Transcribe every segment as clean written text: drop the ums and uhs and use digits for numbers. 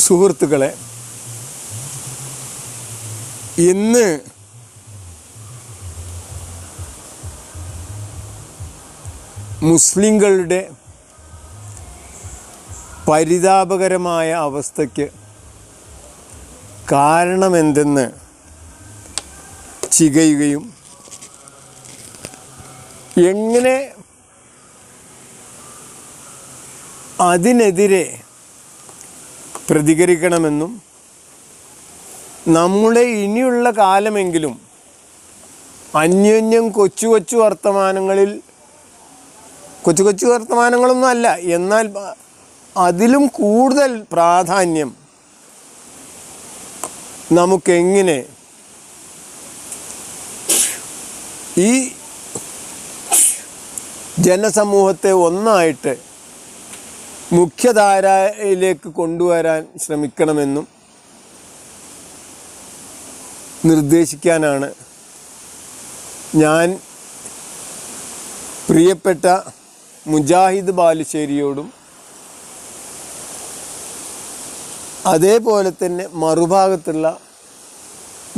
സുഹൃത്തുക്കളെ, ഇന്ന് മുസ്ലിങ്ങളുടെ പരിതാപകരമായ അവസ്ഥയ്ക്ക് കാരണമെന്തെന്ന് ചികയുകയും എങ്ങനെ അതിനെതിരെ പ്രതികരിക്കണമെന്നും നമ്മുടെ ഇനിയുള്ള കാലമെങ്കിലും അന്യോന്യം കൊച്ചു വർത്തമാനങ്ങളിൽ കൊച്ചു വർത്തമാനങ്ങളൊന്നും അല്ല, എന്നാൽ അതിലും കൂടുതൽ പ്രാധാന്യം നമുക്കെങ്ങനെ ഈ ജനസമൂഹത്തെ ഒന്നായിട്ട് മുഖ്യധാരയിലേക്ക് കൊണ്ടുവരാൻ ശ്രമിക്കണമെന്നും നിർദ്ദേശിക്കാനാണ് ഞാൻ പ്രിയപ്പെട്ട മുജാഹിദ് ബാലുശ്ശേരിയോടും അതേപോലെ തന്നെ മറുഭാഗത്തുള്ള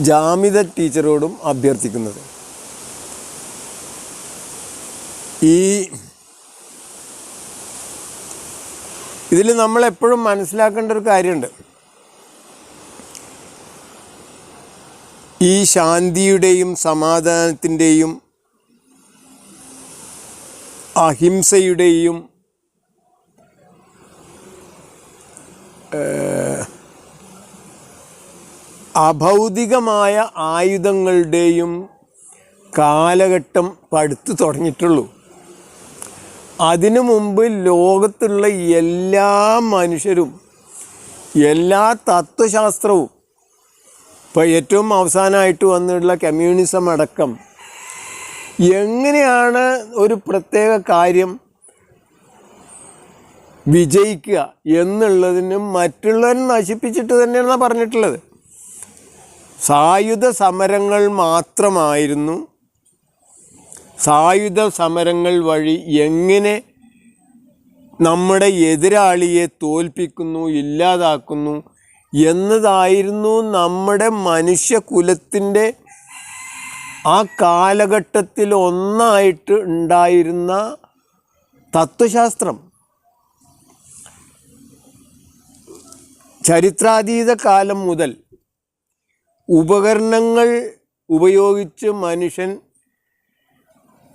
ജാമിദ ടീച്ചറോടും അഭ്യർത്ഥിക്കുന്നത്. ഇതിൽ നമ്മളെപ്പോഴും മനസ്സിലാക്കേണ്ട ഒരു കാര്യമുണ്ട്. ഈ ശാന്തിയുടെയും സമാധാനത്തിൻ്റെയും അഹിംസയുടെയും അഭൗതികമായ ആയുധങ്ങളുടെയും കാലഘട്ടം പടുത്തു തുടങ്ങിയിട്ടുള്ളൂ. അതിനു മുമ്പ് ലോകത്തുള്ള എല്ലാ മനുഷ്യരും എല്ലാ തത്വശാസ്ത്രവും, ഇപ്പോൾ ഏറ്റവും അവസാനമായിട്ട് വന്നിട്ടുള്ള കമ്മ്യൂണിസം അടക്കം, എങ്ങനെയാണ് ഒരു പ്രത്യേക കാര്യം വിജയിക്കുക എന്നുള്ളതിനും മറ്റുള്ളവരെ നശിപ്പിച്ചിട്ട് തന്നെയാണ് പറഞ്ഞിട്ടുള്ളത്. സായുധ സമരങ്ങൾ മാത്രമായിരുന്നു. സായുധ സമരങ്ങൾ വഴി എങ്ങനെ നമ്മുടെ എതിരാളിയെ തോൽപ്പിക്കുന്നു, ഇല്ലാതാക്കുന്നു എന്നതായിരുന്നു നമ്മുടെ മനുഷ്യകുലത്തിൻ്റെ ആ കാലഘട്ടത്തിൽ ഒന്നായിട്ട് ഉണ്ടായിരുന്ന തത്വശാസ്ത്രം. ചരിത്രാതീത കാലം മുതൽ ഉപകരണങ്ങൾ ഉപയോഗിച്ച് മനുഷ്യൻ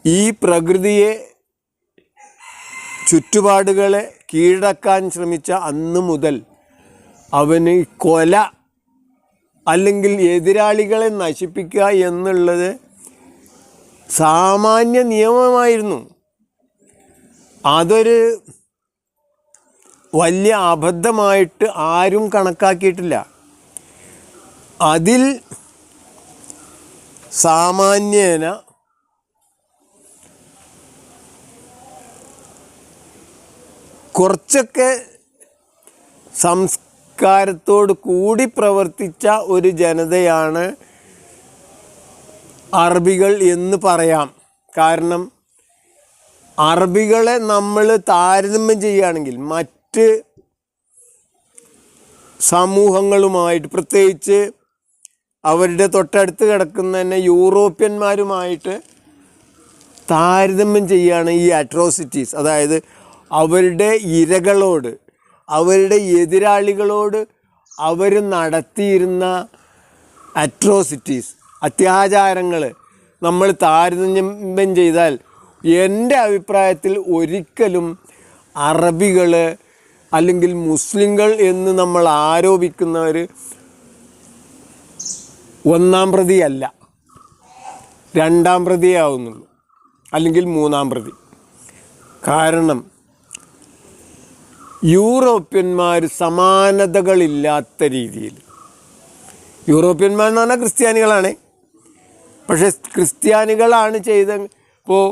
ഈ പ്രകൃതിയെ, ചുറ്റുപാടുകളെ കീഴടക്കാൻ ശ്രമിച്ച അന്ന് മുതൽ അവന് കൊല അല്ലെങ്കിൽ എതിരാളികളെ നശിപ്പിക്കുക എന്നുള്ളത് സാമാന്യ നിയമമായിരുന്നു. അതൊരു വലിയ അബദ്ധമായിട്ട് ആരും കണക്കാക്കിയിട്ടില്ല. അതിൽ സാമാന്യേന കുറച്ചൊക്കെ സംസ്കാരത്തോട് കൂടി പ്രവർത്തിച്ച ഒരു ജനതയാണ് അറബികൾ എന്ന് പറയാം. കാരണം അറബികളെ നമ്മൾ താരതമ്യം ചെയ്യുകയാണെങ്കിൽ മറ്റ് സമൂഹങ്ങളുമായിട്ട്, പ്രത്യേകിച്ച് അവരുടെ തൊട്ടടുത്ത് കിടക്കുന്ന തന്നെ യൂറോപ്യന്മാരുമായിട്ട് താരതമ്യം ചെയ്യുകയാണ് ഈ അട്രോസിറ്റീസ്, അതായത് അവരുടെ ഇരകളോട്, അവരുടെ എതിരാളികളോട് അവർ നടത്തിയിരുന്ന അട്രോസിറ്റീസ്, അത്യാചാരങ്ങൾ നമ്മൾ താരതമ്യം ചെയ്താൽ എൻ്റെ അഭിപ്രായത്തിൽ ഒരിക്കലും അറബികൾ അല്ലെങ്കിൽ മുസ്ലിങ്ങൾ എന്ന് നമ്മൾ ആരോപിക്കുന്നവർ ഒന്നാം പ്രതിയല്ല, രണ്ടാം പ്രതിയേ ആവുന്നുള്ളൂ, അല്ലെങ്കിൽ മൂന്നാം പ്രതി. കാരണം യൂറോപ്യന്മാർ സമാനതകളില്ലാത്ത രീതിയിൽ, യൂറോപ്യന്മാർ എന്ന് പറഞ്ഞാൽ ക്രിസ്ത്യാനികളാണ്, പക്ഷേ ക്രിസ്ത്യാനികളാണ് ചെയ്ത, ഇപ്പോൾ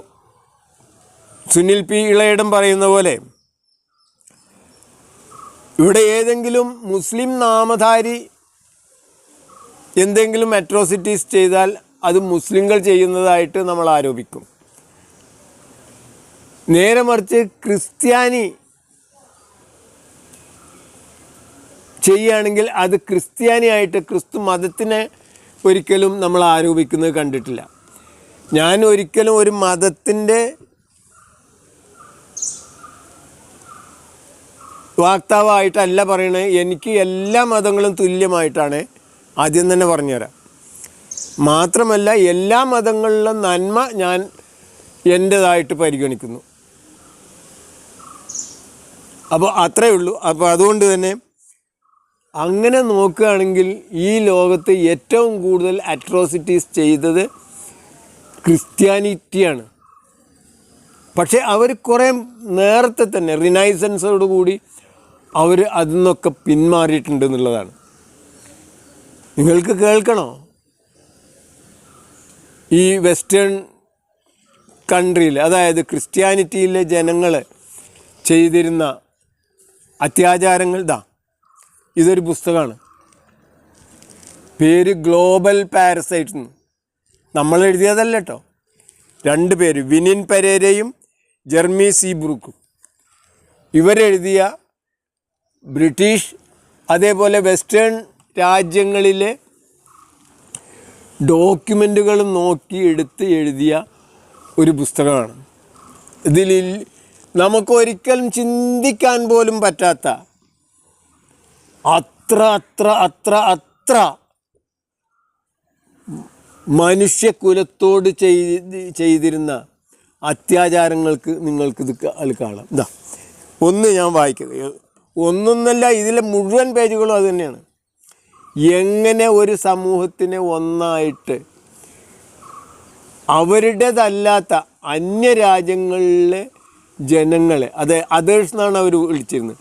സുനിൽ പി ഇളയിടം പറയുന്ന പോലെ ഇവിടെ ഏതെങ്കിലും മുസ്ലിം നാമധാരി എന്തെങ്കിലും അട്രോസിറ്റീസ് ചെയ്താൽ അത് മുസ്ലിങ്ങൾ ചെയ്യുന്നതായിട്ട് നമ്മൾ ആരോപിക്കും. നേരെ മറിച്ച് ക്രിസ്ത്യാനി ചെയ്യുകയാണെങ്കിൽ അത് ക്രിസ്ത്യാനിയായിട്ട് ക്രിസ്തു മതത്തിനെ ഒരിക്കലും നമ്മൾ ആരോപിക്കുന്നത് കണ്ടിട്ടില്ല. ഞാൻ ഒരിക്കലും ഒരു മതത്തിൻ്റെ വാക്താവായിട്ടല്ല പറയണത്. എനിക്ക് എല്ലാ മതങ്ങളും തുല്യമായിട്ടാണ് ആദ്യം തന്നെ പറഞ്ഞുതരാം. മാത്രമല്ല എല്ലാ മതങ്ങളിലും നന്മ ഞാൻ എൻ്റേതായിട്ട് പരിഗണിക്കുന്നു. അപ്പോൾ അത്രയേ ഉള്ളൂ. അപ്പോൾ അതുകൊണ്ട് തന്നെ അങ്ങനെ നോക്കുകയാണെങ്കിൽ ഈ ലോകത്ത് ഏറ്റവും കൂടുതൽ അട്രോസിറ്റീസ് ചെയ്തത് ക്രിസ്ത്യാനിറ്റിയാണ്. പക്ഷേ അവർ കുറേ നേരത്തെ തന്നെ റിനൈസൻസോടുകൂടി അവർ അതിൽ നിന്നൊക്കെ പിന്മാറിയിട്ടുണ്ട് എന്നുള്ളതാണ്. നിങ്ങൾക്ക് കേൾക്കണോ? ഈ വെസ്റ്റേൺ കൺട്രിയിൽ, അതായത് ക്രിസ്ത്യാനിറ്റിയിലെ ജനങ്ങൾ ചെയ്തിരുന്ന അത്യാചാരങ്ങൾ. ഇതൊരു പുസ്തകമാണ്, പേര് ഗ്ലോബൽ പാരസൈറ്റ്സ്. നമ്മൾ എഴുതിയതല്ല കേട്ടോ. 2 പേര്, വിനിൻ പെരേരയും ജെർമി സീബ്രൂക്കും. ഇവരെഴുതിയ ബ്രിട്ടീഷ് അതേപോലെ വെസ്റ്റേൺ രാജ്യങ്ങളിലെ ഡോക്യുമെൻറ്റുകൾ നോക്കി എടുത്ത് എഴുതിയ ഒരു പുസ്തകമാണ്. ഇതിൽ നമുക്കൊരിക്കലും ചിന്തിക്കാൻ പോലും പറ്റാത്ത അത്ര മനുഷ്യകുലത്തോട് ചെയ്തിരുന്ന അത്യാചാരങ്ങൾക്ക് നിങ്ങൾക്കിത് കാണാം. ഒന്ന് ഞാൻ വായിക്കുക, ഒന്നൊന്നല്ല, ഇതിലെ മുഴുവൻ പേജുകളും അത് തന്നെയാണ്. എങ്ങനെ ഒരു സമൂഹത്തിനെ ഒന്നായിട്ട് അവരുടേതല്ലാത്ത അന്യരാജ്യങ്ങളിലെ ജനങ്ങളെ, അത് അതേഴ്സ് എന്നാണ് അവർ വിളിച്ചിരുന്നത്,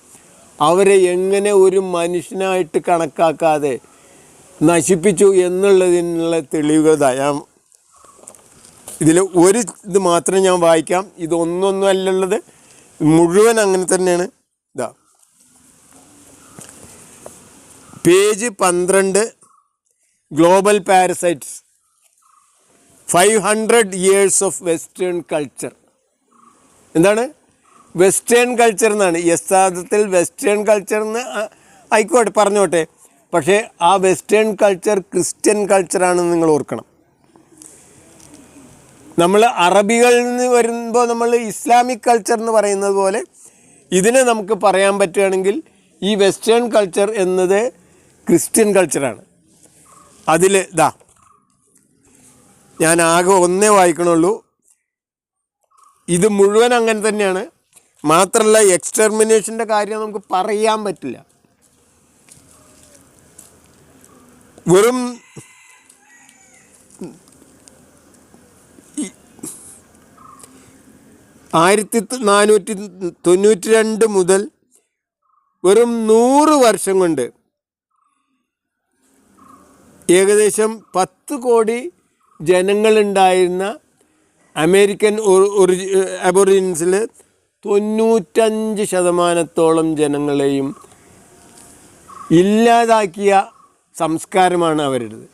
അവരെ എങ്ങനെ ഒരു മനുഷ്യനായിട്ട് കണക്കാക്കാതെ നശിപ്പിച്ചു എന്നുള്ളതിനുള്ള തെളിവുകൾ ഞാൻ ഇതിൽ ഒരു ഇത് മാത്രം ഞാൻ വായിക്കാം. ഇതൊന്നൊന്നും അല്ലുള്ളത്, മുഴുവൻ അങ്ങനെ തന്നെയാണ്. Page 12, global parasites, 500 years of western culture. എന്താണ് വെസ്റ്റേൺ കൾച്ചർ എന്നാണ്. യഥാർത്ഥത്തിൽ വെസ്റ്റേൺ കൾച്ചർ എന്ന് ആയിക്കോട്ടെ, പറഞ്ഞോട്ടെ. പക്ഷേ ആ വെസ്റ്റേൺ കൾച്ചർ ക്രിസ്ത്യൻ കൾച്ചറാണെന്ന് നിങ്ങൾ ഓർക്കണം. നമ്മൾ അറബികളിൽ നിന്ന് വരുമ്പോൾ നമ്മൾ ഇസ്ലാമിക് കൾച്ചർ എന്ന് പറയുന്നത് പോലെ ഇതിനെ നമുക്ക് പറയാൻ പറ്റുകയാണെങ്കിൽ ഈ വെസ്റ്റേൺ കൾച്ചർ എന്നത് ക്രിസ്ത്യൻ കൾച്ചറാണ്. അതിൽ ഞാൻ ആകെ ഒന്നേ വായിക്കണുള്ളൂ. ഇത് മുഴുവൻ അങ്ങനെ തന്നെയാണ്. മാത്രമല്ല എക്സ്റ്റർമിനേഷൻ്റെ കാര്യം നമുക്ക് പറയാൻ പറ്റില്ല. വെറും 1492 മുതൽ വെറും 100 വർഷം കൊണ്ട് ഏകദേശം 10 കോടി ജനങ്ങളുണ്ടായിരുന്ന അമേരിക്കൻ അബോറിജിൻസിൽ 95% ജനങ്ങളെയും ഇല്ലാതാക്കിയ സംസ്കാരമാണ് അവരുടേത്.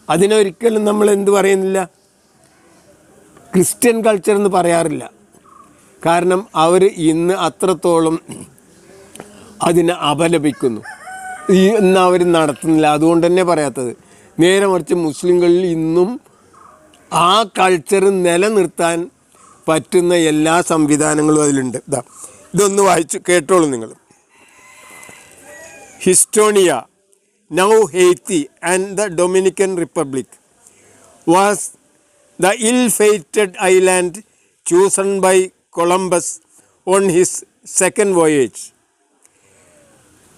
അതിനൊരിക്കലും നമ്മൾ എന്ത് പറയുന്നില്ല, ക്രിസ്ത്യൻ കൾച്ചർ എന്ന് പറയാറില്ല. കാരണം അവർ ഇന്ന് അത്രത്തോളം അതിനെ അപലപിക്കുന്നു, ഇന്ന് അവർ നടത്തുന്നില്ല. അതുകൊണ്ട് തന്നെ പറയാത്തത്. നേരെ മറിച്ച് മുസ്ലിങ്ങളിൽ ഇന്നും ആ കൾച്ചർ നിലനിർത്താൻ പറ്റുന്ന എല്ലാ സംവിധാനങ്ങളും അതിലുണ്ട്. ഇതൊന്ന് വായിച്ചു കേട്ടോളൂ നിങ്ങൾ. Hispaniola, now Haiti and the Dominican Republic, was the ill-fated island chosen by Columbus on his second voyage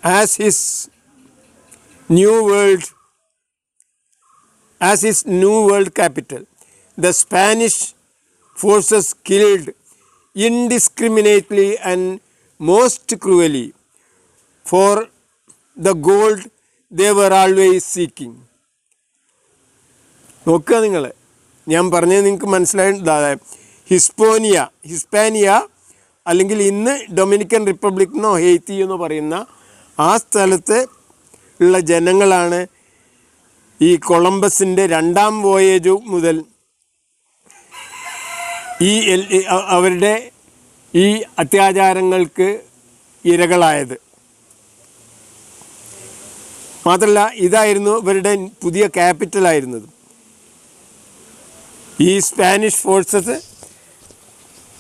as his new world capital. The Spanish forces killed indiscriminately and most cruelly for the gold they were always seeking. നോക്കുക നിങ്ങൾ, ഞാൻ പറഞ്ഞത് നിങ്ങൾക്ക് മനസ്സിലായി. ഹിസ്പാനിയ അല്ലെങ്കിൽ ഇന്ന് Dominican republic എന്നോ Haiti എന്നോ പറയുന്ന ആ സ്ഥലത്ത് ഉള്ള ജനങ്ങളാണ് ഈ കൊളംബസിൻ്റെ 2ാം വോയേജ് മുതൽ അവരുടെ ഈ അത്യാചാരങ്ങൾക്ക് ഇരകളായത്. മാത്രമല്ല ഇതായിരുന്നു ഇവരുടെ പുതിയ ക്യാപിറ്റലായിരുന്നത്. ഈ സ്പാനിഷ് ഫോഴ്സസ്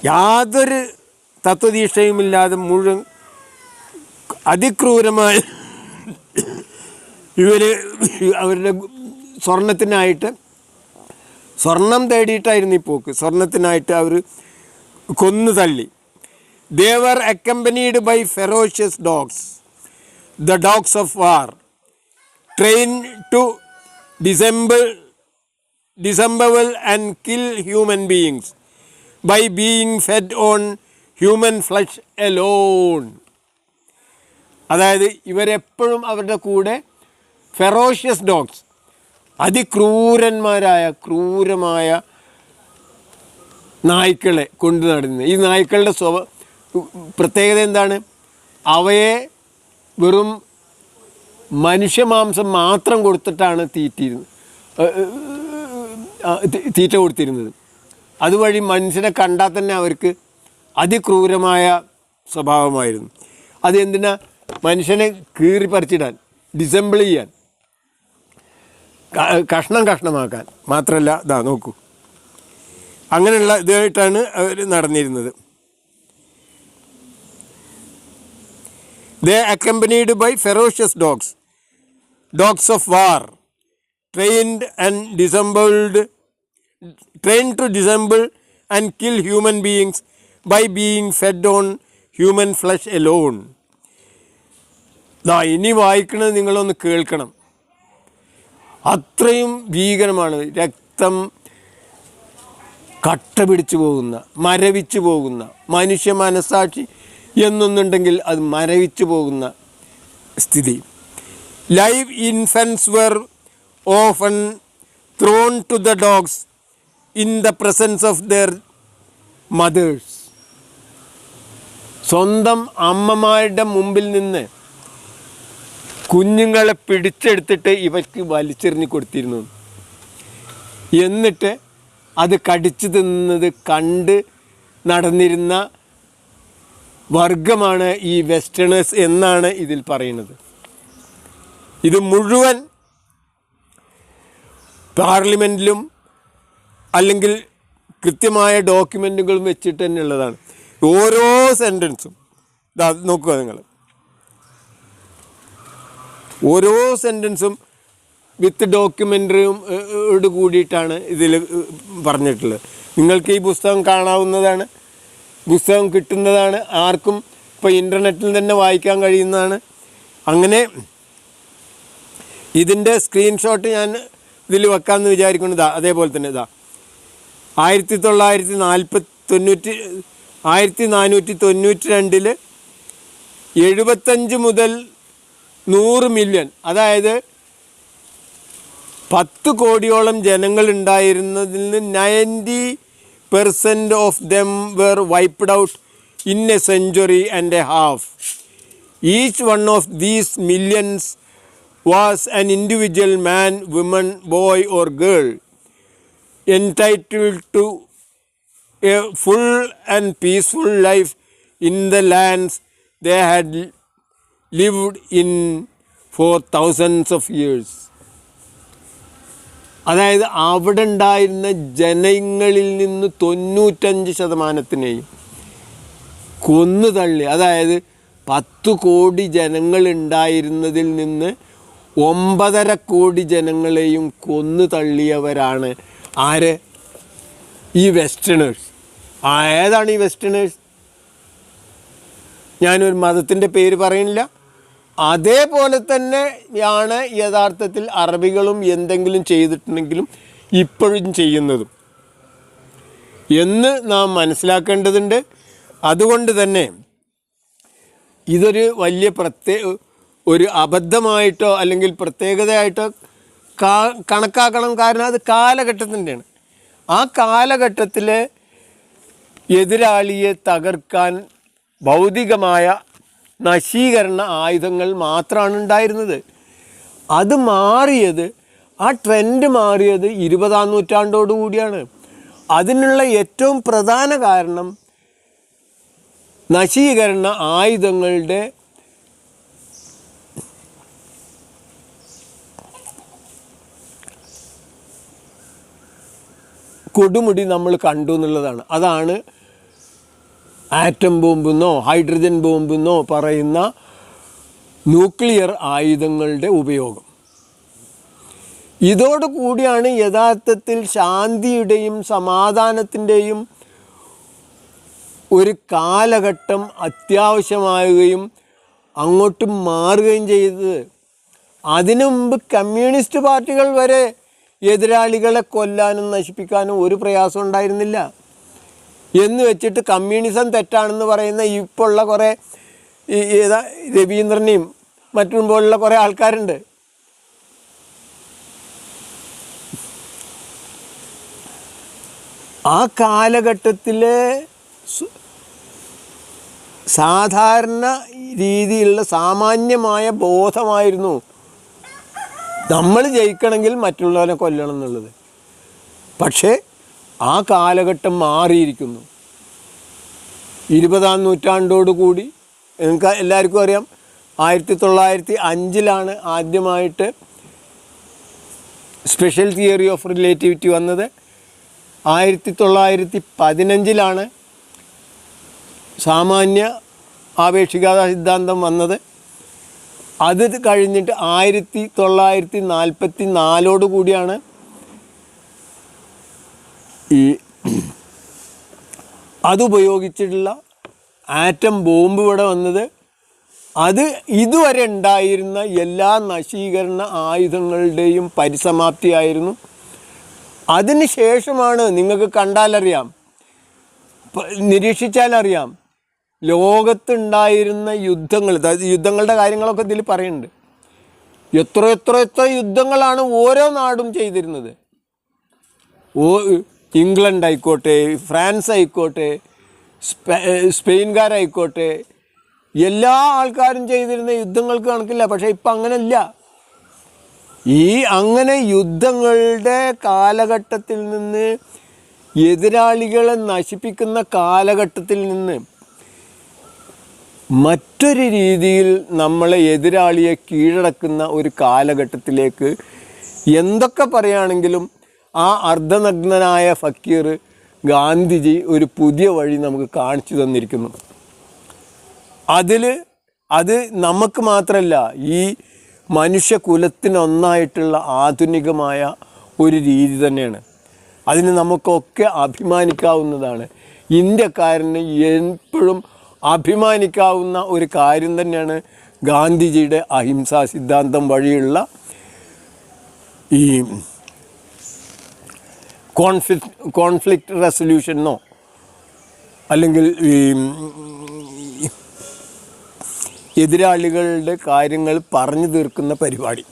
യാതൊരു തത്വദീക്ഷയുമില്ലാതെ മുഴുവൻ അതിക്രൂരമായ അവരുടെ സ്വർണം തേടിയിട്ടായിരുന്നു ഈ പോക്ക്. സ്വർണത്തിനായിട്ട് അവർ കൊന്നു തള്ളി. They were accompanied by ferocious dogs, the dogs of war, trained to dissemble and kill human beings by being fed on human flesh alone. അതായത് ഇവരെപ്പോഴും അവരുടെ കൂടെ ഫെറോഷ്യസ് ഡോഗ്സ്, ക്രൂരമായ നായ്ക്കളെ കൊണ്ടു നടന്നത്. ഈ നായ്ക്കളുടെ പ്രത്യേകത എന്താണ്? അവയെ വെറും മനുഷ്യമാംസം മാത്രം കൊടുത്തിട്ടാണ് തീറ്റ കൊടുത്തിരുന്നത്. അതുവഴി മനുഷ്യനെ കണ്ടാൽ തന്നെ അവർക്ക് അതിക്രൂരമായ സ്വഭാവമായിരുന്നു. അതെന്തിനാ? മനുഷ്യനെ കീറി പറിച്ചിടാൻ, ഡിസംബിൾ ചെയ്യാൻ, കഷ്ണമാക്കാൻ. മാത്രമല്ല ഇതാ നോക്കൂ, അങ്ങനെയുള്ള ഇതായിട്ടാണ് അവർ നടന്നിരുന്നത്. They accompanied by ferocious dogs of war, trained to dissemble and kill human beings by being fed on human flesh alone. ഇനി വായിക്കണത് നിങ്ങളൊന്ന് കേൾക്കണം. അത്രയും ഭീകരമാണ്. രക്തം കട്ട പിടിച്ചു പോകുന്ന, മരവിച്ചു പോകുന്ന, മനുഷ്യ മനസ്സാക്ഷി എന്നൊന്നുണ്ടെങ്കിൽ അത് മരവിച്ചു പോകുന്ന സ്ഥിതി. Live infants were often thrown to the dogs in the presence of their mothers. സ്വന്തം അമ്മമാരുടെ മുമ്പിൽ നിന്ന് കുഞ്ഞുങ്ങളെ പിടിച്ചെടുത്തിട്ട് ഇവർക്ക് വലിച്ചെറിഞ്ഞ് കൊടുത്തിരുന്നു. എന്നിട്ട് അത് കടിച്ചു തിന്നത് കണ്ട് നടന്നിരുന്ന വർഗമാണ് ഈ വെസ്റ്റേണേഴ്സ് എന്നാണ് ഇതിൽ പറയുന്നത്. ഇത് മുഴുവൻ പാർലമെൻറ്റിലും അല്ലെങ്കിൽ കൃത്യമായ ഡോക്യുമെൻറ്റുകളും വെച്ചിട്ട് തന്നെ ഉള്ളതാണ്. ഓരോ സെൻറ്റൻസും നോക്കുക നിങ്ങൾ, ഓരോ സെൻറ്റൻസും വിത്ത് ഡോക്യുമെൻ്ററിയും കൂടിയിട്ടാണ് ഇതിൽ പറഞ്ഞിട്ടുള്ളത്. നിങ്ങൾക്ക് ഈ പുസ്തകം കാണാവുന്നതാണ്, പുസ്തകം കിട്ടുന്നതാണ്, ആർക്കും ഇപ്പോൾ ഇൻ്റർനെറ്റിൽ തന്നെ വായിക്കാൻ കഴിയുന്നതാണ്. അങ്ങനെ ഇതിൻ്റെ സ്ക്രീൻഷോട്ട് ഞാൻ ഇതിൽ വെക്കാമെന്ന് വിചാരിക്കുന്നത്. അതേപോലെ തന്നെ 1492 75 മുതൽ 100 മില്യൺ, അതായത് 10 കോടിയോളം ജനങ്ങളുണ്ടായിരുന്നതിൽ നിന്ന് 90% of them were wiped out in a century and a half. Each one of these millions was an individual man, woman, boy or girl entitled to a full and peaceful life in the lands they had lived in for thousands of years. അതായത് അവിടെ ഉണ്ടായിരുന്ന ജനങ്ങളിൽ നിന്ന് 95% കൊന്നു തള്ളി. അതായത് 10 കോടി ജനങ്ങൾ ഉണ്ടായിരുന്നതിൽ നിന്ന് 9.5 കോടി ജനങ്ങളെയും കൊന്നു തള്ളിയവരാണ് ആര്? ഈ വെസ്റ്റേണേഴ്സ്. ഏതാണ് ഈ വെസ്റ്റേണേഴ്സ്? ഞാനൊരു മതത്തിൻ്റെ പേര് പറയുന്നില്ല. അതേപോലെ തന്നെയാണ് യഥാർത്ഥത്തിൽ അറബികളും എന്തെങ്കിലും ചെയ്തിട്ടുണ്ടെങ്കിലും ഇപ്പോഴും ചെയ്യുന്നതും എന്ന് നാം മനസ്സിലാക്കേണ്ടതുണ്ട്. അതുകൊണ്ട് തന്നെ ഇതൊരു വലിയ ഒരു അബദ്ധമായിട്ടോ അല്ലെങ്കിൽ പ്രത്യേകതയായിട്ടോ കണക്കാക്കണം. കാരണം അത് കാലഘട്ടത്തിൻ്റെയാണ്. ആ കാലഘട്ടത്തിൽ എതിരാളിയെ തകർക്കാൻ ഭൗതികമായ നശീകരണ ആയുധങ്ങൾ മാത്രമാണ് ഉണ്ടായിരുന്നത്. അത് മാറിയത്, ആ ട്രെൻഡ് മാറിയത് 20-ാം നൂറ്റാണ്ടോടുകൂടിയാണ്. അതിനുള്ള ഏറ്റവും പ്രധാന കാരണം നശീകരണ ആയുധങ്ങളുടെ കൊടുമുടി നമ്മൾ കണ്ടു എന്നുള്ളതാണ്. അതാണ് ആറ്റം ബോംബെന്നോ ഹൈഡ്രജൻ ബോംബെന്നോ പറയുന്ന ന്യൂക്ലിയർ ആയുധങ്ങളുടെ ഉപയോഗം. ഇതോടുകൂടിയാണ് യഥാർത്ഥത്തിൽ ശാന്തിയുടെയും സമാധാനത്തിൻ്റെയും ഒരു കാലഘട്ടം അത്യാവശ്യമാവുകയും അങ്ങോട്ടും മാറുകയും ചെയ്തത്. അതിനു മുമ്പ് കമ്മ്യൂണിസ്റ്റ് പാർട്ടികൾ വരെ എതിരാളികളെ കൊല്ലാനും നശിപ്പിക്കാനും ഒരു പ്രയാസം ഉണ്ടായിരുന്നില്ല. എന്ന് വെച്ചിട്ട് കമ്മ്യൂണിസം തെറ്റാണെന്ന് പറയുന്ന ഇപ്പോൾ ഉള്ള കുറേ രവീന്ദ്രനെയും മറ്റും പോലുള്ള കുറേ ആൾക്കാരുണ്ട്. ആ കാലഘട്ടത്തിലെ സാധാരണ രീതിയിലുള്ള സാമാന്യമായ ബോധമായിരുന്നു നമ്മൾ ജയിക്കണമെങ്കിൽ മറ്റുള്ളവരെ കൊല്ലണം എന്നുള്ളത്. പക്ഷേ ആ കാലഘട്ടം മാറിയിരിക്കുന്നു. 20-ാം നൂറ്റാണ്ടോടുകൂടി നിങ്ങൾക്ക് എല്ലാവർക്കും അറിയാം 1905 ആദ്യമായിട്ട് സ്പെഷ്യൽ തിയറി ഓഫ് റിലേറ്റിവിറ്റി വന്നത്. 1915 സാമാന്യ ആപേക്ഷികത സിദ്ധാന്തം വന്നത്. അത് കഴിഞ്ഞിട്ട് 1944 കൂടിയാണ് ഈ അതുപയോഗിച്ചിട്ടുള്ള ആറ്റം ബോംബ് ഇവിടെ വന്നത്. അത് ഇതുവരെ ഉണ്ടായിരുന്ന എല്ലാ നശീകരണ ആയുധങ്ങളുടെയും പരിസമാപ്തിയായിരുന്നു. അതിന് ശേഷമാണ് നിങ്ങൾക്ക് കണ്ടാലറിയാം, നിരീക്ഷിച്ചാലറിയാം, ലോകത്തുണ്ടായിരുന്ന യുദ്ധങ്ങളുടെ കാര്യങ്ങളൊക്കെ ഇതിൽ പറയുന്നുണ്ട്. എത്ര യുദ്ധങ്ങളാണ് ഓരോ നാടും ചെയ്തിരുന്നത്. ഇംഗ്ലണ്ട് ആയിക്കോട്ടെ, ഫ്രാൻസ് ആയിക്കോട്ടെ, സ്പെയിൻകാരായിക്കോട്ടെ, എല്ലാ ആൾക്കാരും ചെയ്തിരുന്ന യുദ്ധങ്ങൾക്ക് കണക്കില്ല. പക്ഷേ ഇപ്പം അങ്ങനെയല്ല. അങ്ങനെ യുദ്ധങ്ങളുടെ കാലഘട്ടത്തിൽ നിന്ന്, എതിരാളികളെ നശിപ്പിക്കുന്ന കാലഘട്ടത്തിൽ നിന്ന് മറ്റൊരു രീതിയിൽ നമ്മളെ എതിരാളിയെ കീഴടക്കുന്ന ഒരു കാലഘട്ടത്തിലേക്ക് എന്തൊക്കെ പറയുകയാണെങ്കിലും ആ അർദ്ധനഗ്നനായ ഫക്കീർ ഗാന്ധിജി ഒരു പുതിയ വഴി നമുക്ക് കാണിച്ചു തന്നിരിക്കുന്നു. അത് നമുക്ക് മാത്രമല്ല, ഈ മനുഷ്യകുലത്തിനൊന്നായിട്ടുള്ള ആധുനികമായ ഒരു രീതി തന്നെയാണ്. അതിന് നമുക്കൊക്കെ അഭിമാനിക്കാവുന്നതാണ്. ഇന്ത്യക്കാരന് എപ്പോഴും അഭിമാനിക്കാവുന്ന ഒരു കാര്യം തന്നെയാണ് ഗാന്ധിജിയുടെ അഹിംസാ സിദ്ധാന്തം വഴിയുള്ള ഈ കോൺഫ്ലിക്റ്റ് റെസൊല്യൂഷനോ അല്ലെങ്കിൽ ഈ എതിരാളികളുടെ കാര്യങ്ങൾ പറഞ്ഞു തീർക്കുന്ന പരിപാടി.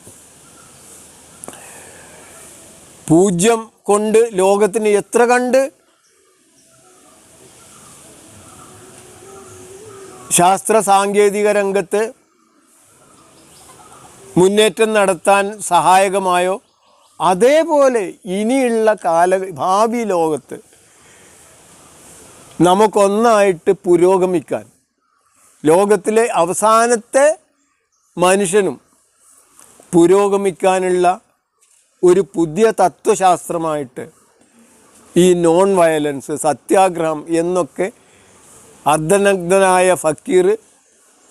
0 കൊണ്ട് ലോകത്തിന് എത്ര കണ്ട് ശാസ്ത്ര സാങ്കേതിക രംഗത്ത് മുന്നേറ്റം നടത്താൻ സഹായകമായോ, അതേപോലെ ഇനിയുള്ള ഭാവി ലോകത്ത് നമുക്കൊന്നായിട്ട് പുരോഗമിക്കാൻ, ലോകത്തിലെ അവസാനത്തെ മനുഷ്യനും പുരോഗമിക്കാനുള്ള ഒരു പുതിയ തത്വശാസ്ത്രമായിട്ട് ഈ നോൺ വയലൻസ്, സത്യാഗ്രഹം എന്നൊക്കെ അർദ്ധനഗ്നനായ ഫക്കീർ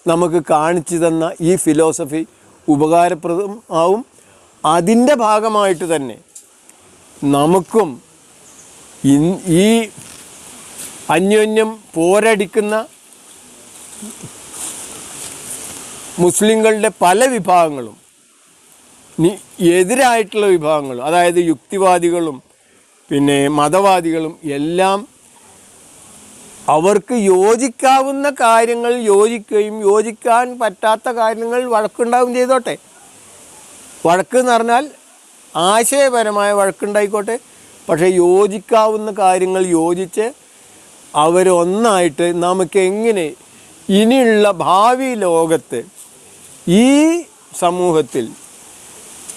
നമുക്ക് കാണിച്ചു തന്ന ഈ ഫിലോസഫി ഉപകാരപ്രദം ആവും. അതിൻ്റെ ഭാഗമായിട്ട് തന്നെ നമുക്കും ഈ അന്യോന്യം പോരടിക്കുന്ന മുസ്ലിങ്ങളുടെ പല വിഭാഗങ്ങളും, എതിരായിട്ടുള്ള വിഭാഗങ്ങളും, അതായത് യുക്തിവാദികളും പിന്നെ മതവാദികളും എല്ലാം അവർക്ക് യോജിക്കാവുന്ന കാര്യങ്ങൾ യോജിക്കുകയും യോജിക്കാൻ പറ്റാത്ത കാര്യങ്ങൾ വഴക്കുണ്ടാവുകയും ചെയ്തോട്ടെ. വഴക്കെന്ന് പറഞ്ഞാൽ ആശയപരമായ വഴക്കുണ്ടായിക്കോട്ടെ. പക്ഷേ യോജിക്കാവുന്ന കാര്യങ്ങൾ യോജിച്ച് അവരൊന്നായിട്ട് നമുക്കെങ്ങനെ ഇനിയുള്ള ഭാവി ലോകത്ത് ഈ സമൂഹത്തിൽ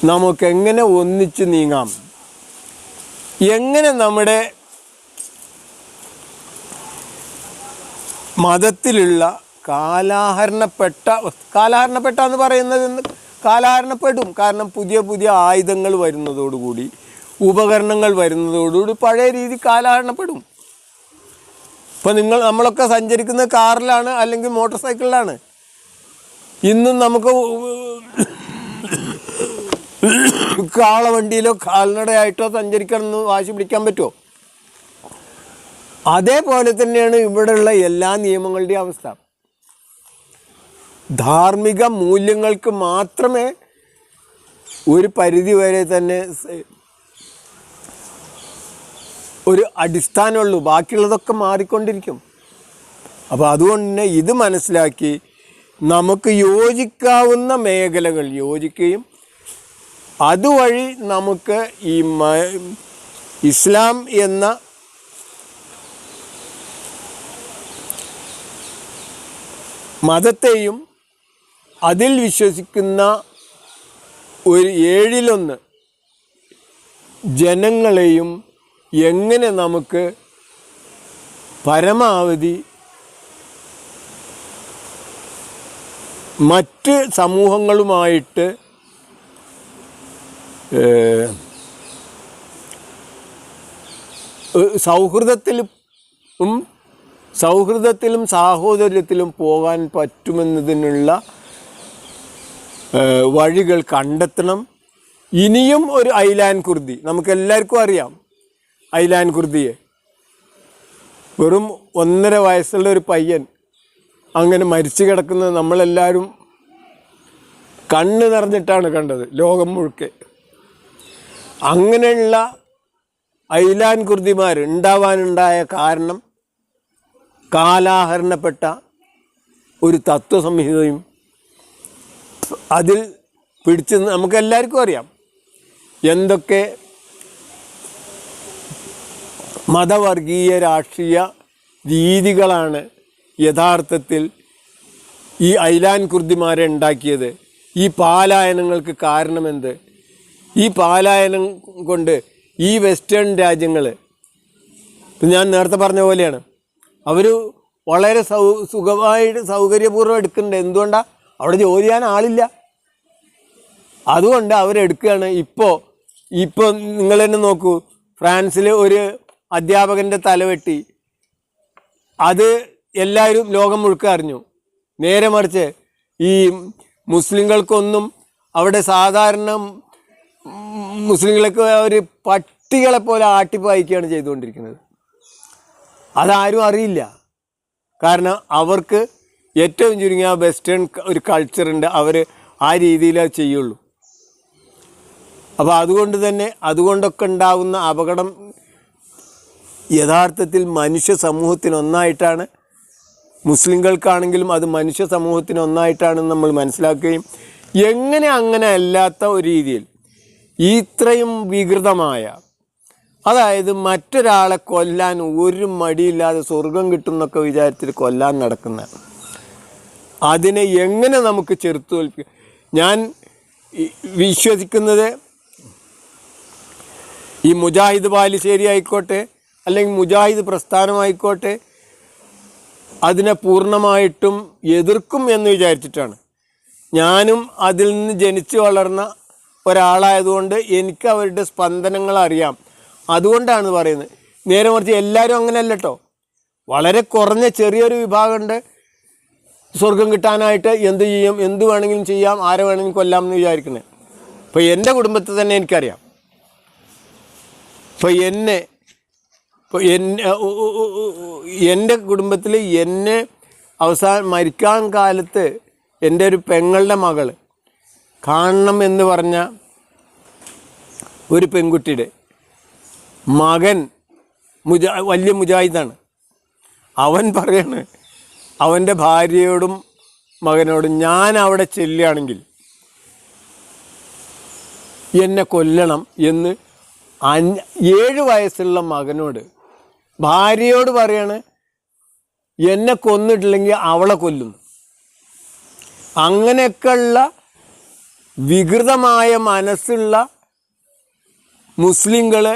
നമുക്കെങ്ങനെ ഒന്നിച്ച് നീങ്ങാം, എങ്ങനെ നമ്മുടെ മതത്തിലുള്ള കാലഹരണപ്പെട്ടെന്ന് പറയുന്നത് കാലഹരണപ്പെടും. കാരണം പുതിയ പുതിയ ആയുധങ്ങൾ വരുന്നതോടുകൂടി ഉപകരണങ്ങൾ വരുന്നതോടുകൂടി പഴയ രീതി കാലഹരണപ്പെടും. ഇപ്പം നമ്മളൊക്കെ സഞ്ചരിക്കുന്ന കാറിലാണ് അല്ലെങ്കിൽ മോട്ടോർ സൈക്കിളിലാണ്. ഇന്നും നമുക്ക് കാളവണ്ടിയിലോ കാൽനടയായിട്ടോ സഞ്ചരിക്കണമെന്ന് വാശി പിടിക്കാൻ പറ്റുമോ? അതേപോലെ തന്നെയാണ് ഇവിടെയുള്ള എല്ലാ നിയമങ്ങളുടെയും അവസ്ഥ. ധാർമ്മിക മൂല്യങ്ങൾക്ക് മാത്രമേ ഒരു പരിധി വരെ തന്നെ ഒരു അടിസ്ഥാനമുള്ളൂ, ബാക്കിയുള്ളതൊക്കെ മാറിക്കൊണ്ടിരിക്കും. അപ്പോൾ അതുകൊണ്ട് തന്നെ ഇത് മനസ്സിലാക്കി നമുക്ക് യോജിക്കാവുന്ന മേഖലകൾ യോജിക്കുകയും അതുവഴി നമുക്ക് ഈ ഇസ്ലാം എന്ന മതത്തെയും അതിൽ വിശ്വസിക്കുന്ന ഒരു 1/7 ജനങ്ങളെയും എങ്ങനെ നമുക്ക് പരമാവധി മറ്റ് സമൂഹങ്ങളുമായിട്ട് സൗഹൃദത്തിലും സാഹോദര്യത്തിലും പോകാൻ പറ്റുമെന്നതിനുള്ള വഴികൾ കണ്ടെത്തണം. ഇനിയും ഒരു ഐലാൻ കുർദി, നമുക്കെല്ലാവർക്കും അറിയാം ഐലാൻ കുർദിയെ. വെറും 1.5 വയസ്സുള്ള ഒരു പയ്യൻ അങ്ങനെ മരിച്ചു കിടക്കുന്നത് നമ്മളെല്ലാവരും കണ്ണ് നിറഞ്ഞിട്ടാണ് കണ്ടത്, ലോകം മുഴുക്കെ. അങ്ങനെയുള്ള ഐലാൻ കുർദിമാർ ഉണ്ടാവാനുണ്ടായ കാരണം കാലാഹരണപ്പെട്ട ഒരു തത്വസംഹിതയും അതിൽ പിടിച്ച് നമുക്കെല്ലാവർക്കും അറിയാം എന്തൊക്കെ മതവർഗീയ രാഷ്ട്രീയ രീതികളാണ് യഥാർത്ഥത്തിൽ ഈ ഐലാൻ കുർദിമാരെ ഉണ്ടാക്കിയത്. ഈ പാലായനങ്ങൾക്ക് കാരണമെന്ത്? ഈ പാലായനം കൊണ്ട് ഈ വെസ്റ്റേൺ രാജ്യങ്ങൾ, ഞാൻ നേരത്തെ പറഞ്ഞ പോലെയാണ്, അവർ വളരെ സുഖമായിട്ട് സൗകര്യപൂർവ്വം എടുക്കുന്നുണ്ട്. എന്തുകൊണ്ടാണ്? അവിടെ ജോലി ചെയ്യാൻ ആളില്ല, അതുകൊണ്ട് അവരെടുക്കുകയാണ്. ഇപ്പോൾ നിങ്ങൾ തന്നെ നോക്കൂ, ഫ്രാൻസിൽ ഒരു അധ്യാപകൻ്റെ തലവെട്ടി, അത് എല്ലാവരും ലോകം മുഴുക്കെ അറിഞ്ഞു. നേരെ മറിച്ച് ഈ മുസ്ലിങ്ങൾക്കൊന്നും അവിടെ സാധാരണ മുസ്ലിങ്ങളൊക്കെ ഒരു പട്ടികളെ പോലെ ആട്ടിപ്പായിക്കുകയാണ് ചെയ്തുകൊണ്ടിരിക്കുന്നത്. അതാരും അറിയില്ല. കാരണം അവർക്ക് ഏറ്റവും ചുരുങ്ങിയ വെസ്റ്റേൺ ഒരു കൾച്ചറുണ്ട്, അവർ ആ രീതിയിൽ അത് ചെയ്യുള്ളൂ. അപ്പോൾ അതുകൊണ്ട് തന്നെ അതുകൊണ്ടൊക്കെ ഉണ്ടാകുന്ന അപകടം യഥാർത്ഥത്തിൽ മനുഷ്യ സമൂഹത്തിനൊന്നായിട്ടാണ്, മുസ്ലിങ്ങൾക്കാണെങ്കിലും അത് മനുഷ്യ സമൂഹത്തിനൊന്നായിട്ടാണെന്ന് നമ്മൾ മനസ്സിലാക്കുകയും, എങ്ങനെ അങ്ങനെ അല്ലാത്ത ഒരു രീതിയിൽ ഇത്രയും വികൃതമായ, അതായത് മറ്റൊരാളെ കൊല്ലാൻ ഒരു മടിയില്ലാതെ സ്വർഗം കിട്ടുമെന്നൊക്കെ വിചാരിച്ചിട്ട് കൊല്ലാൻ നടക്കുന്ന അതിനെ എങ്ങനെ നമുക്ക് ചെറുത്തു തോൽപ്പിക്കാം? ഞാൻ വിശ്വസിക്കുന്നത് ഈ മുജാഹിദ് ബാലുശ്ശേരി ആയിക്കോട്ടെ അല്ലെങ്കിൽ മുജാഹിദ് പ്രസ്ഥാനമായിക്കോട്ടെ അതിനെ പൂർണ്ണമായിട്ടും എതിർക്കും എന്ന് വിചാരിച്ചിട്ടാണ്. ഞാനും അതിൽ നിന്ന് ജനിച്ചു വളർന്ന ഒരാളായതുകൊണ്ട് എനിക്ക് അവരുടെ സ്പന്ദനങ്ങൾ അറിയാം. അതുകൊണ്ടാണ് പറയുന്നത്. നേരെ മറിച്ച് എല്ലാവരും അങ്ങനെയല്ല കേട്ടോ. വളരെ കുറഞ്ഞ ചെറിയൊരു വിഭാഗമുണ്ട് സ്വർഗം കിട്ടാനായിട്ട് എന്ത് ചെയ്യും, എന്ത് വേണമെങ്കിലും ചെയ്യാം, ആരെ വേണമെങ്കിലും കൊല്ലാം എന്ന് വിചാരിക്കുന്നത്. ഇപ്പോൾ എൻ്റെ കുടുംബത്തിൽ തന്നെ എനിക്കറിയാം. ഇപ്പോൾ എൻ്റെ കുടുംബത്തിൽ എന്നെ മരിക്കാൻ കാലത്ത് എൻ്റെ ഒരു പെങ്ങളുടെ മകൾ കാണണം എന്ന് പറഞ്ഞ ഒരു പെൺകുട്ടിയുടെ മകൻ വലിയ മുജാഹിദാണ്. അവൻ പറയാണ് അവൻ്റെ ഭാര്യയോടും മകനോടും, ഞാൻ അവിടെ ചെല്ലുകയാണെങ്കിൽ എന്നെ കൊല്ലണം എന്ന് 7 വയസ്സുള്ള മകനോട് ഭാര്യയോട് പറയാണ്, എന്നെ കൊന്നിട്ടില്ലെങ്കിൽ അവളെ കൊല്ലും. അങ്ങനെയൊക്കെയുള്ള വികൃതമായ മനസ്സുള്ള മുസ്ലിങ്ങളെ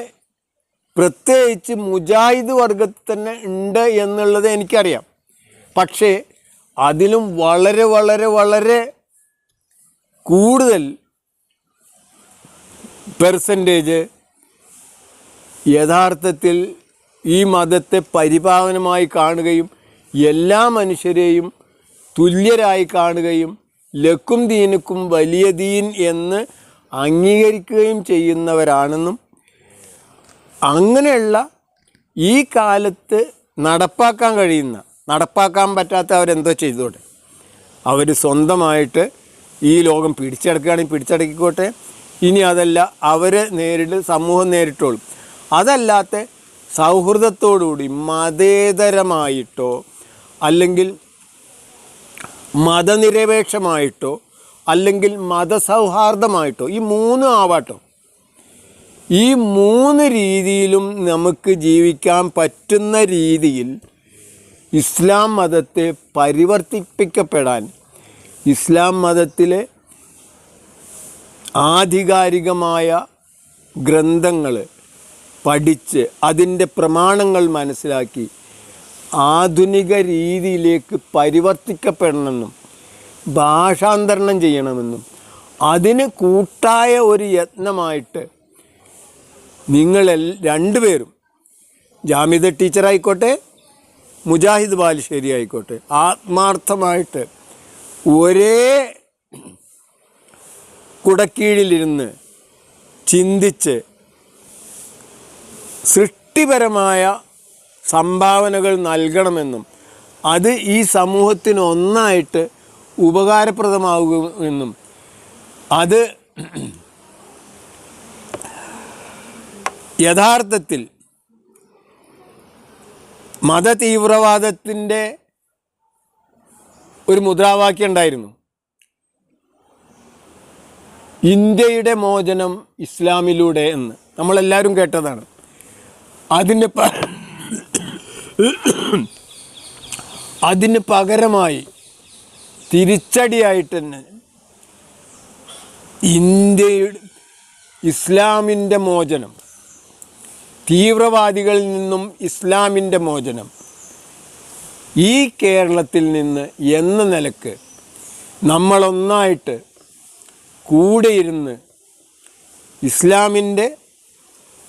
പ്രത്യേകിച്ച് മുജാഹിദ് വർഗത്തിൽ തന്നെ ഉണ്ട് എന്നുള്ളത് എനിക്കറിയാം. പക്ഷേ അതിലും വളരെ വളരെ വളരെ കൂടുതൽ പെർസെൻറ്റേജ് യഥാർത്ഥത്തിൽ ഈ മതത്തെ പരിപാവനമായി കാണുകയും എല്ലാ മനുഷ്യരെയും തുല്യരായി കാണുകയും ലക്കും ദീനുക്കും വലിയ ദീൻ എന്ന് അംഗീകരിക്കുകയും ചെയ്യുന്നവരാണെന്നും അങ്ങനെയുള്ള ഈ കാലത്ത് നടപ്പാക്കാൻ പറ്റാത്ത അവരെന്തോ ചെയ്തോട്ടെ, അവർ സ്വന്തമായിട്ട് ഈ ലോകം പിടിച്ചടക്കുകയാണെങ്കിൽ പിടിച്ചടക്കിക്കോട്ടെ. ഇനി അതല്ല സമൂഹം നേരിട്ടോളും. അതല്ലാത്ത സൗഹൃദത്തോടുകൂടി മതേതരമായിട്ടോ അല്ലെങ്കിൽ മതനിരപേക്ഷമായിട്ടോ അല്ലെങ്കിൽ മതസൗഹാർദ്ദമായിട്ടോ ഈ മൂന്നും ആവാട്ടോ, ഈ മൂന്ന് രീതിയിലും നമുക്ക് ജീവിക്കാൻ പറ്റുന്ന രീതിയിൽ ഇസ്ലാം മതത്തെ പരിവർത്തിപ്പിക്കപ്പെടാൻ ഇസ്ലാം മതത്തിലെ ആധികാരികമായ ഗ്രന്ഥങ്ങൾ പഠിച്ച് അതിൻ്റെ പ്രമാണങ്ങൾ മനസ്സിലാക്കി ആധുനിക രീതിയിലേക്ക് പരിവർത്തിക്കപ്പെടണമെന്നും ഭാഷാന്തരണം ചെയ്യണമെന്നും അതിന് കൂട്ടായ ഒരു യത്നമായിട്ട് നിങ്ങൾ രണ്ടുപേരും, ജാമിദ ടീച്ചറായിക്കോട്ടെ മുജാഹിദ് ബാലുശ്ശേരി ആയിക്കോട്ടെ, ആത്മാർത്ഥമായിട്ട് ഒരേ കുടക്കീഴിലിരുന്ന് ചിന്തിച്ച് സൃഷ്ടിപരമായ സംഭാവനകൾ നൽകണമെന്നും അത് ഈ സമൂഹത്തിന് ഒന്നായിട്ട് ഉപകാരപ്രദമാകുമെന്നും അത് യഥാർത്ഥത്തിൽ മതതീവ്രവാദത്തിൻ്റെ ഒരു മുദ്രാവാക്യം ഉണ്ടായിരുന്നു, ഇന്ത്യയുടെ മോചനം ഇസ്ലാമിലൂടെ എന്ന്. നമ്മളെല്ലാവരും കേട്ടതാണ്. അതിന് പകരമായി തിരിച്ചടിയായിട്ട് തന്നെ ഇസ്ലാമിൻ്റെ മോചനം, തീവ്രവാദികളിൽ നിന്നും ഇസ്ലാമിൻ്റെ മോചനം ഈ കേരളത്തിൽ നിന്ന് എന്ന നിലക്ക് നമ്മളൊന്നായിട്ട് കൂടെയിരുന്ന് ഇസ്ലാമിൻ്റെ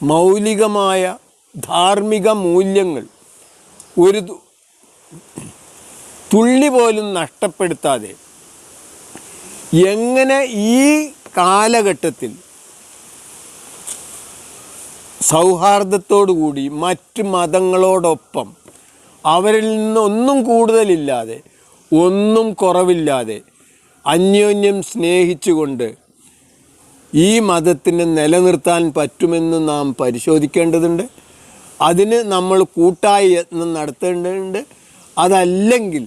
മൗലികമായ ധാർമ്മിക മൂല്യങ്ങൾ ഒരു തുള്ളി പോലും നഷ്ടപ്പെടുത്താതെ എങ്ങനെ ഈ കാലഘട്ടത്തിൽ സൗഹാർദ്ദത്തോടുകൂടി മറ്റ് മതങ്ങളോടൊപ്പം അവരിൽ നിന്ന് ഒന്നും കൂടുതലില്ലാതെ ഒന്നും കുറവില്ലാതെ അന്യോന്യം സ്നേഹിച്ചുകൊണ്ട് ഈ മതത്തിനെ നിലനിർത്താൻ പറ്റുമെന്ന് നാം പരിശോധിക്കേണ്ടതുണ്ട്. അതിന് നമ്മൾ കൂട്ടായ യത്നം നടത്തേണ്ടതുണ്ട്. അതല്ലെങ്കിൽ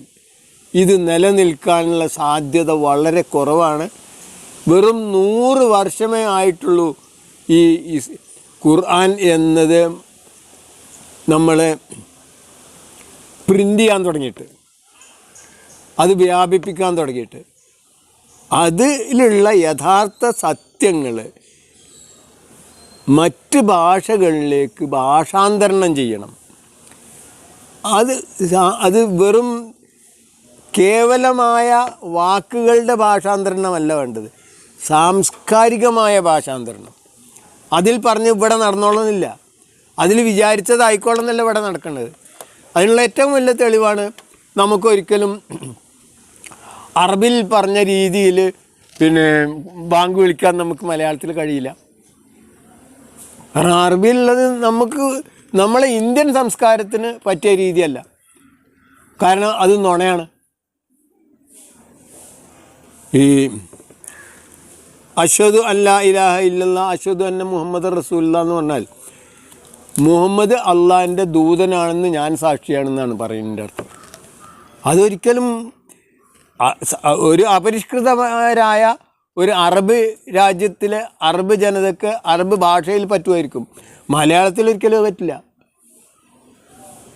ഇത് നിലനിൽക്കാനുള്ള സാധ്യത വളരെ കുറവാണ്. വെറും 100 വർഷമേ ആയിട്ടുള്ളൂ ഈ ഖുർആൻ എന്നത് നമ്മൾ പ്രിൻ്റ് ചെയ്യാൻ തുടങ്ങിയിട്ട്, അത് വ്യാപിപ്പിക്കാൻ തുടങ്ങിയിട്ട്. അതിലുള്ള യഥാർത്ഥ സത്യങ്ങൾ മറ്റ് ഭാഷകളിലേക്ക് ഭാഷാന്തരണം ചെയ്യണം. അത് വെറും കേവലമായ വാക്കുകളുടെ ഭാഷാന്തരണമല്ല വേണ്ടത്, സാംസ്കാരികമായ ഭാഷാന്തരണം. അതിൽ പറഞ്ഞ് ഇവിടെ നടന്നോളന്നില്ല, അതിൽ വിചാരിച്ചതായിക്കോളന്നല്ല ഇവിടെ നടക്കേണ്ടത്. അതിനുള്ള ഏറ്റവും വലിയ തെളിവാണ് നമുക്കൊരിക്കലും അറബിൽ പറഞ്ഞ രീതിയിൽ ബാങ്ക് വിളിക്കാൻ നമുക്ക് മലയാളത്തിൽ കഴിയില്ല. കാരണം അറബിയിലുള്ളത് നമ്മളെ ഇന്ത്യൻ സംസ്കാരത്തിന് പറ്റിയ രീതിയല്ല. കാരണം അത് നുണയാണ്. ഈ അഷ്ഹദു അല്ലാ ഇലാഹ ഇല്ലല്ലാഹ് അഷ്ഹദു അന്ന മുഹമ്മദ് റസൂലുള്ളാഹ് എന്ന് പറഞ്ഞാൽ മുഹമ്മദ് അള്ളാഹിൻ്റെ ദൂതനാണെന്ന് ഞാൻ സാക്ഷിയാണെന്നാണ് പറയുന്നതിൻ്റെ അർത്ഥം. അതൊരിക്കലും ഒരു അപരിഷ്കൃതരായ ഒരു അറബ് രാജ്യത്തിലെ അറബ് ജനതയ്ക്ക് അറബ് ഭാഷയിൽ പറ്റുമായിരിക്കും, മലയാളത്തിൽ ഒരിക്കലും പറ്റില്ല.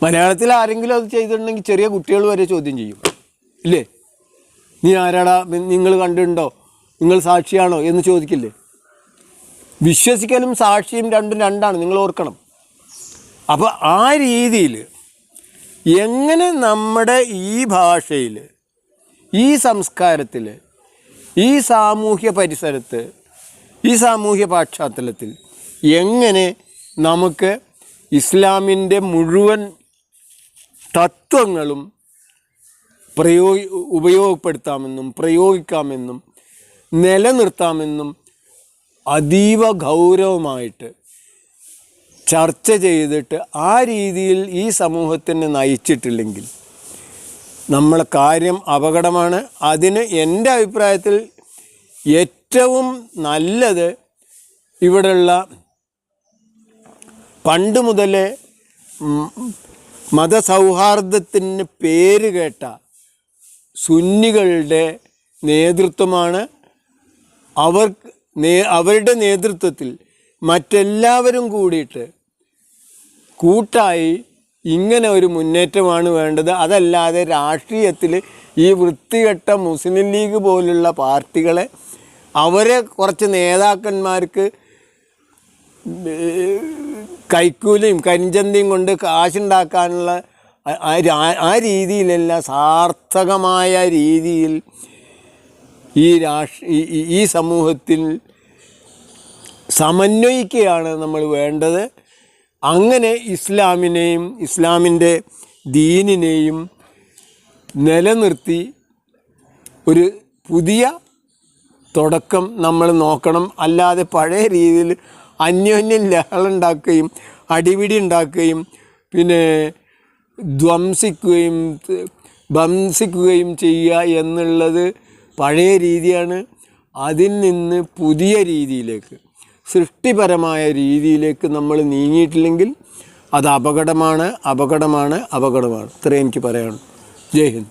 മലയാളത്തിൽ ആരെങ്കിലും അത് ചെയ്തിട്ടുണ്ടെങ്കിൽ ചെറിയ കുട്ടികൾ വരെ ചോദ്യം ചെയ്യും, ഇല്ലേ? നീ ആരാടാ, നിങ്ങൾ കണ്ടിട്ടുണ്ടോ, നിങ്ങൾ സാക്ഷിയാണോ എന്ന് ചോദിക്കില്ലേ? വിശ്വസിക്കലും സാക്ഷിയും രണ്ടും രണ്ടാണ്, നിങ്ങൾ ഓർക്കണം. അപ്പോൾ ആ രീതിയിൽ എങ്ങനെ നമ്മുടെ ഈ ഭാഷയിൽ, ഈ സംസ്കാരത്തിൽ, ഈ സാമൂഹ്യ പരിസരത്ത്, ഈ സാമൂഹ്യ പശ്ചാത്തലത്തിൽ എങ്ങനെ നമുക്ക് ഇസ്ലാമിൻ്റെ മുഴുവൻ തത്വങ്ങളും ഉപയോഗപ്പെടുത്താമെന്നും പ്രയോഗിക്കാമെന്നും നിലനിർത്താമെന്നും അതീവ ഗൗരവമായിട്ട് ചർച്ച ചെയ്തിട്ട് ആ രീതിയിൽ ഈ സമൂഹത്തിനെ നയിച്ചിട്ടില്ലെങ്കിൽ നമ്മളെ കാര്യം അപകടമാണ്. അതിന് എൻ്റെ അഭിപ്രായത്തിൽ ഏറ്റവും നല്ലത് ഇവിടെയുള്ള പണ്ട് മുതലേ മതസൗഹാർദ്ദത്തിന് പേര് കേട്ട സുന്നികളുടെ നേതൃത്വമാണ്. അവരുടെ നേതൃത്വത്തിൽ മറ്റെല്ലാവരും കൂടിയിട്ട് കൂട്ടായി ഇങ്ങനെ ഒരു മുന്നേറ്റമാണ് വേണ്ടത്. അതല്ലാതെ രാഷ്ട്രീയത്തിൽ ഈ വൃത്തികെട്ട മുസ്ലിം ലീഗ് പോലുള്ള പാർട്ടികളെ അവരെ കുറച്ച് നേതാക്കന്മാർക്ക് കൈക്കൂലിയും കരിഞ്ചന്തയും കൊണ്ട് കാശുണ്ടാക്കാനുള്ള ആ രീതിയിലല്ല, സാർത്ഥകമായ രീതിയിൽ ഈ സമൂഹത്തിൽ സമന്വയിക്കുകയാണ് നമ്മൾ വേണ്ടത്. അങ്ങനെ ഇസ്ലാമിനെയും ഇസ്ലാമിൻ്റെ ദീനിനെയും നിലനിർത്തി ഒരു പുതിയ തുടക്കം നമ്മൾ നോക്കണം. അല്ലാതെ പഴയ രീതിയിൽ അന്യോന്യം ലഹളുണ്ടാക്കുകയും അടിപിടി ഉണ്ടാക്കുകയും പിന്നെ ധ്വംസിക്കുകയും ചെയ്യുക എന്നുള്ളത് പഴയ രീതിയാണ്. അതിൽ നിന്ന് പുതിയ രീതിയിലേക്ക്, സൃഷ്ടിപരമായ രീതിയിലേക്ക് നമ്മൾ നീങ്ങിയിട്ടില്ലെങ്കിൽ അത് അപകടമാണ്. ഇത്രയും എനിക്ക് പറയാനുള്ളൂ. ജയ് ഹിന്ദ്.